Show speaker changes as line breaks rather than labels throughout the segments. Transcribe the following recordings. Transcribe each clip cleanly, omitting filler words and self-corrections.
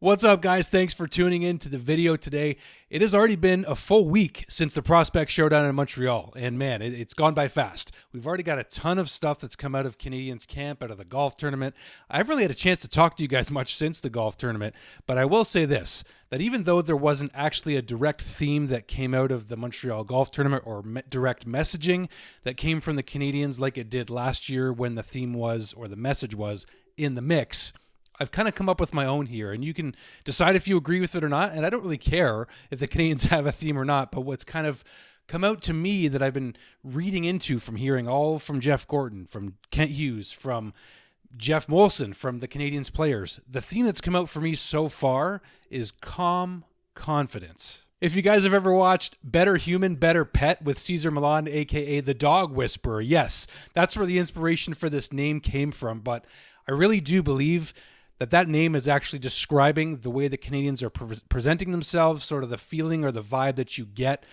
What's up, guys? Thanks for tuning in to the video today. It has already been a full week since the Prospect Showdown in Montreal, and man, it's gone by fast. We've already got a ton of stuff that's come out of Canadiens camp, out of the golf tournament. I haven't really had a chance to talk to you guys much since the golf tournament, but I will say this, that even though there wasn't actually a direct theme that came out of the Montreal golf tournament or direct messaging that came from the Canadiens like it did last year when the theme was, or the message was, in the mix, I've kind of come up with my own here, and you can decide if you agree with it or not, and I don't really care if the Canadiens have a theme or not, but what's kind of come out to me that I've been reading into from hearing all from Jeff Gorton, from Kent Hughes, from Jeff Molson, from the Canadiens players, the theme that's come out for me so far is calm confidence. If you guys have ever watched Better Human, Better Pet with Cesar Millan, aka the Dog Whisperer, yes, that's where the inspiration for this name came from, but I really do believe that name is actually describing the way the Canadiens are presenting themselves, sort of the feeling or the vibe that you get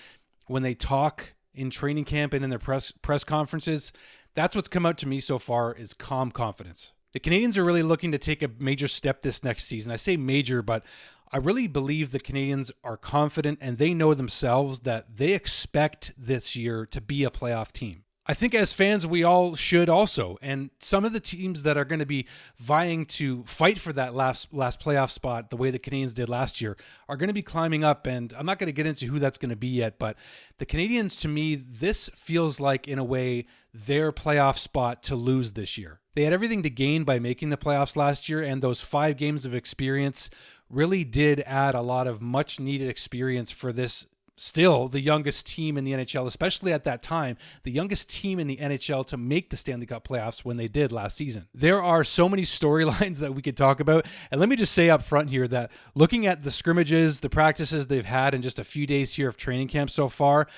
when they talk in training camp and in their press conferences. That's what's come out to me so far is calm confidence. The Canadiens are really looking to take a major step this next season. I say major, but I really believe the Canadiens are confident and they know themselves that they expect this year to be a playoff team. I think as fans, we all should also. And some of the teams that are going to be vying to fight for that last playoff spot, the way the Canadiens did last year, are going to be climbing up. And I'm not going to get into who that's going to be yet. But the Canadiens, to me, this feels like, in a way, their playoff spot to lose this year. They had everything to gain by making the playoffs last year. And those 5 games of experience really did add a lot of much needed experience for this still the youngest team in the NHL, especially at that time, the youngest team in the NHL to make the Stanley Cup playoffs when they did last season. There are so many storylines that we could talk about. And let me just say up front here that looking at the scrimmages, the practices they've had in just a few days here of training camp so far,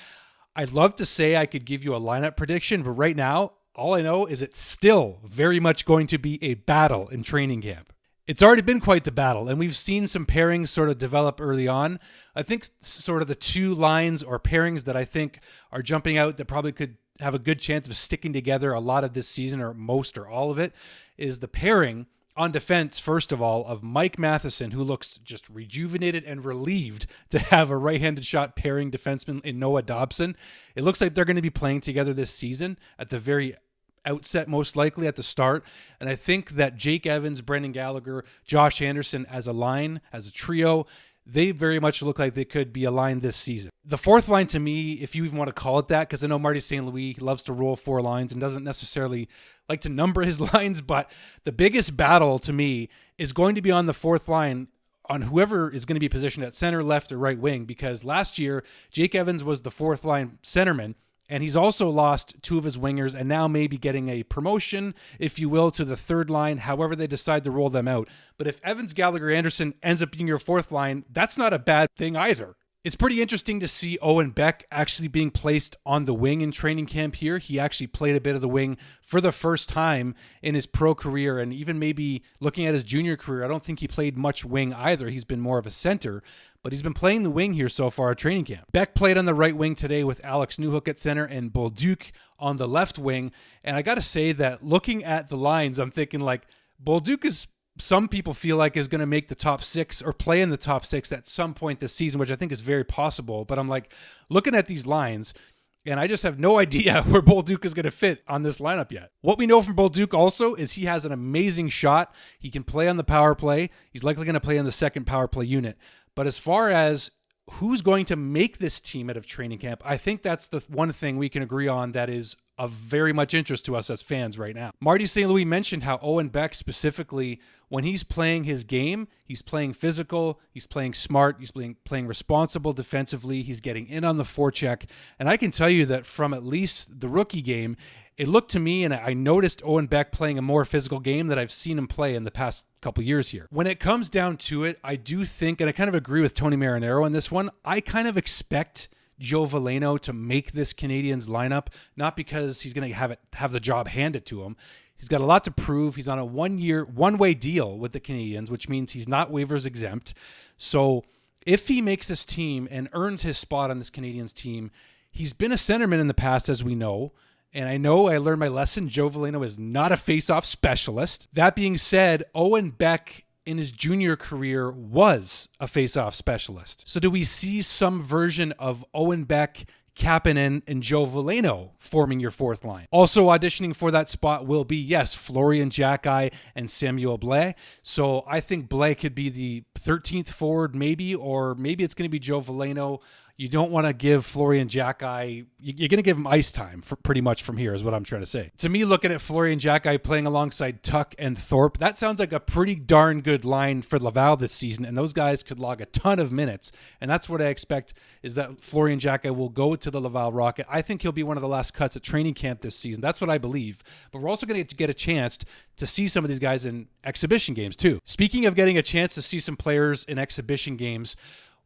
I'd love to say I could give you a lineup prediction, but right now, all I know is it's still very much going to be a battle in training camp. It's already been quite the battle, and we've seen some pairings sort of develop early on. I think sort of the 2 lines or pairings that I think are jumping out that probably could have a good chance of sticking together a lot of this season, or most or all of it, is the pairing on defense, first of all, of Mike Matheson, who looks just rejuvenated and relieved to have a right-handed shot pairing defenseman in Noah Dobson. It looks like they're going to be playing together this season at the very outset, most likely at the start. And I think that Jake Evans, Brendan Gallagher, Josh Anderson as a line, as a trio, they very much look like they could be aligned this season. The 4th line, to me, if you even want to call it that, because I know Marty St. Louis loves to roll 4 lines and doesn't necessarily like to number his lines, but the biggest battle to me is going to be on the 4th line on whoever is going to be positioned at center, left, or right wing, because last year, Jake Evans was the 4th line centerman, and he's also lost 2 of his wingers and now maybe getting a promotion, if you will, to the 3rd line, however they decide to roll them out. But if Evans, Gallagher, Anderson ends up being your 4th line, that's not a bad thing either. It's pretty interesting to see Owen Beck actually being placed on the wing in training camp here. He actually played a bit of the wing for the first time in his pro career, and even maybe looking at his junior career, I don't think he played much wing either. He's been more of a center, but he's been playing the wing here so far at training camp. Beck played on the right wing today with Alex Newhook at center and Bolduc on the left wing, and I got to say that looking at the lines, I'm thinking like Bolduc is, some people feel like, is going to make the top 6 or play in the top 6 at some point this season, which I think is very possible. But I'm like looking at these lines, and I just have no idea where Bolduc is going to fit on this lineup yet. What we know from Bolduc also is he has an amazing shot. He can play on the power play. He's likely going to play in the second power play unit. But as far as who's going to make this team out of training camp, I think that's the one thing we can agree on that is of very much interest to us as fans right now. Marty St. Louis mentioned how Owen Beck specifically, when he's playing his game, he's playing physical, he's playing smart, he's playing responsible defensively, he's getting in on the forecheck. And I can tell you that from at least the rookie game, it looked to me, and I noticed Owen Beck playing a more physical game that I've seen him play in the past couple years here. When it comes down to it, I do think, and I kind of agree with Tony Marinaro on this one, I kind of expect Joe Veleno to make this Canadiens lineup, not because he's going to have the job handed to him. He's got a lot to prove. He's on a one-way deal with the Canadiens, which means he's not waivers exempt. So if he makes this team and earns his spot on this Canadiens team, he's been a centerman in the past, as we know. And I know I learned my lesson. Joe Veleno is not a face-off specialist. That being said, Owen Beck in his junior career was a face-off specialist. So do we see some version of Owen Beck, Kapanen, and Joe Veleno forming your fourth line? Also auditioning for that spot will be, yes, Florian Jacki and Samuel Blais. So I think Blais could be the 13th forward maybe, or maybe it's going to be Joe Veleno. You don't want to give Florian Jacki, you're going to give him ice time for pretty much from here is what I'm trying to say. To me, looking at Florian Jacki playing alongside Tuch and Thorpe, that sounds like a pretty darn good line for Laval this season, and those guys could log a ton of minutes, and that's what I expect is that Florian Jacki will go to the Laval Rocket. I think he'll be one of the last cuts at training camp this season. That's what I believe, but we're also going to get a chance to see some of these guys in exhibition games too. Speaking of getting a chance to see some players in exhibition games,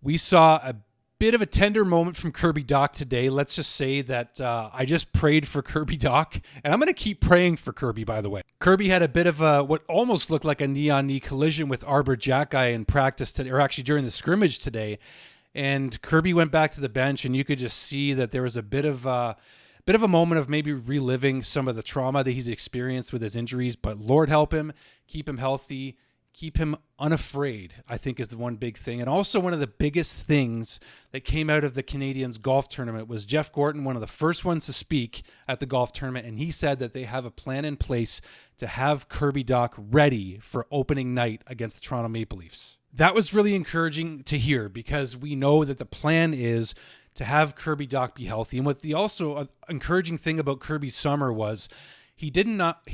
we saw a bit of a tender moment from Kirby Dach today. Let's just say that I just prayed for Kirby Dach, and I'm going to keep praying for Kirby, by the way. Kirby had a bit of a what almost looked like a knee-on-knee collision with Arber Xhekaj in practice today, or actually during the scrimmage today, and Kirby went back to the bench, and you could just see that there was a bit of a moment of maybe reliving some of the trauma that he's experienced with his injuries, but Lord help him, keep him healthy, keep him unafraid, I think is the one big thing. And also one of the biggest things that came out of the Canadiens golf tournament was Jeff Gorton, one of the first ones to speak at the golf tournament, and he said that they have a plan in place to have Kirby Dach ready for opening night against the Toronto Maple Leafs. That was really encouraging to hear because we know that the plan is to have Kirby Dach be healthy. And what the also encouraging thing about Kirby's summer was he did not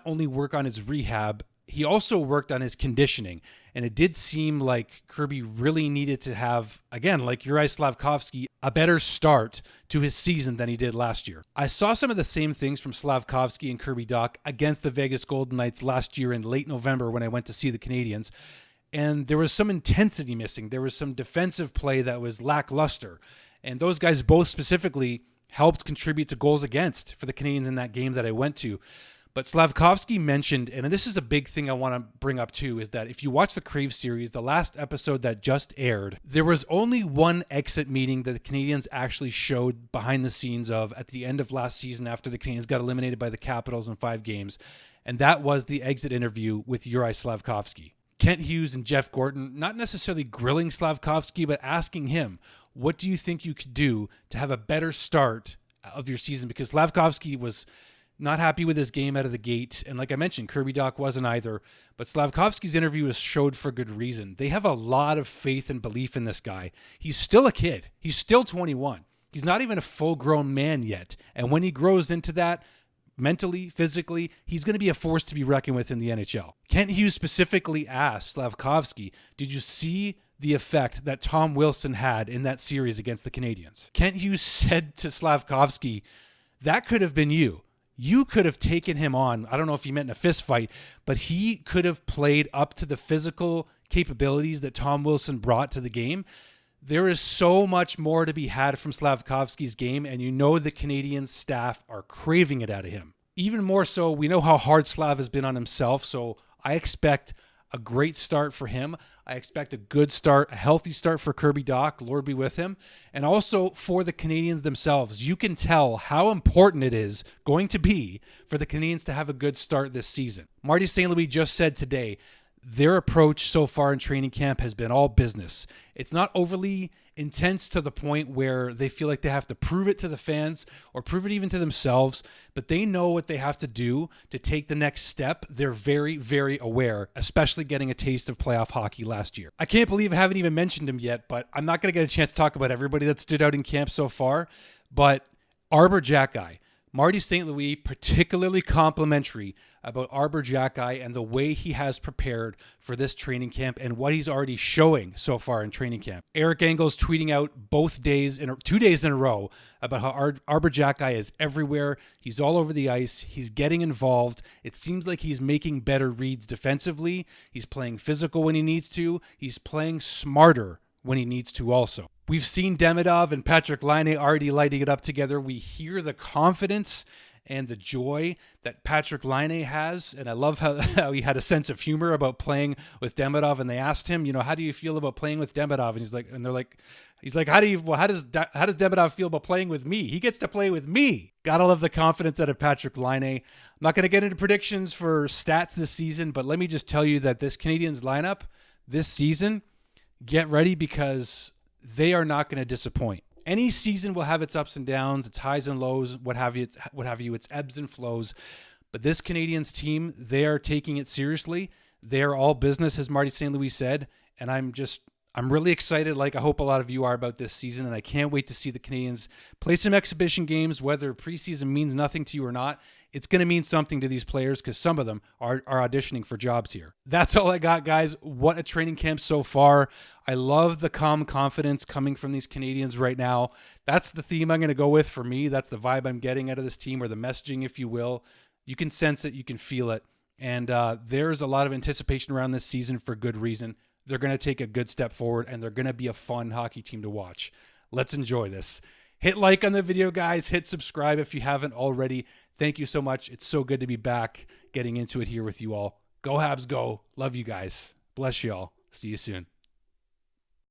only work on his rehab, he also worked on his conditioning, and it did seem like Kirby really needed to have, again, like Juraj Slafkovsky, a better start to his season than he did last year. I saw some of the same things from Slafkovsky and Kirby Dach against the Vegas Golden Knights last year in late November when I went to see the Canadiens, and there was some intensity missing. There was some defensive play that was lackluster, and those guys both specifically helped contribute to goals against for the Canadiens in that game that I went to. But Slafkovsky mentioned, and this is a big thing I want to bring up too, is that if you watch the Crave series, the last episode that just aired, there was only one exit meeting that the Canadiens actually showed behind the scenes of at the end of last season after the Canadiens got eliminated by the Capitals in 5 games, and that was the exit interview with Juraj Slafkovsky. Kent Hughes and Jeff Gorton not necessarily grilling Slafkovsky, but asking him, what do you think you could do to have a better start of your season? Because Slafkovsky was not happy with his game out of the gate. And like I mentioned, Kirby Dach wasn't either. But Slafkovsky's interview was showed for good reason. They have a lot of faith and belief in this guy. He's still a kid. He's still 21. He's not even a full-grown man yet. And when he grows into that, mentally, physically, he's going to be a force to be reckoned with in the NHL. Kent Hughes specifically asked Slafkovsky, did you see the effect that Tom Wilson had in that series against the Canadiens? Kent Hughes said to Slafkovsky, that could have been you. You could have taken him on. I don't know if he meant in a fist fight, but he could have played up to the physical capabilities that Tom Wilson brought to the game. There is so much more to be had from Slafkovsky's game, and you know the Canadian staff are craving it out of him. Even more so, we know how hard Slav has been on himself, so I expect a great start for him. I expect a good start, a healthy start for Kirby Dach, Lord be with him, and also for the Canadiens themselves. You can tell how important it is going to be for the Canadiens to have a good start this season. Marty St. Louis just said today, their approach so far in training camp has been all business. It's not overly intense to the point where they feel like they have to prove it to the fans or prove it even to themselves, but they know what they have to do to take the next step. They're very, very aware, especially getting a taste of playoff hockey last year. I can't believe I haven't even mentioned him yet, but I'm not going to get a chance to talk about everybody that stood out in camp so far, but Arber Xhekaj, Marty St. Louis particularly complimentary about Arber Xhekaj and the way he has prepared for this training camp and what he's already showing so far in training camp. Eric Engel's tweeting out 2 days in a row about how Arber Xhekaj is everywhere. He's all over the ice. He's getting involved. It seems like he's making better reads defensively. He's playing physical when he needs to. He's playing smarter when he needs to also. We've seen Demidov and Patrick Laine already lighting it up together. We hear the confidence and the joy that Patrick Laine has. And I love how he had a sense of humor about playing with Demidov. And they asked him, how do you feel about playing with Demidov? And they're like, how does Demidov feel about playing with me? He gets to play with me. Gotta love the confidence out of Patrick Laine. I'm not going to get into predictions for stats this season, but let me just tell you that this Canadiens lineup this season, get ready because they are not going to disappoint. Any season will have its ups and downs, its highs and lows, what have you, its ebbs and flows. But this Canadiens team, they are taking it seriously. They are all business, as Marty St. Louis said, and I'm really excited, like I hope a lot of you are, about this season, and I can't wait to see the Canadiens play some exhibition games, whether preseason means nothing to you or not. It's going to mean something to these players because some of them are auditioning for jobs here. That's all I got, guys. What a training camp so far. I love the calm confidence coming from these Canadiens right now. That's the theme I'm going to go with for me. That's the vibe I'm getting out of this team, or the messaging, if you will. You can sense it. You can feel it. And there's a lot of anticipation around this season for good reason. They're going to take a good step forward, and they're going to be a fun hockey team to watch. Let's enjoy this. Hit like on the video, guys. Hit subscribe if you haven't already. Thank you so much. It's so good to be back getting into it here with you all. Go Habs, go. Love you guys. Bless you all. See you soon.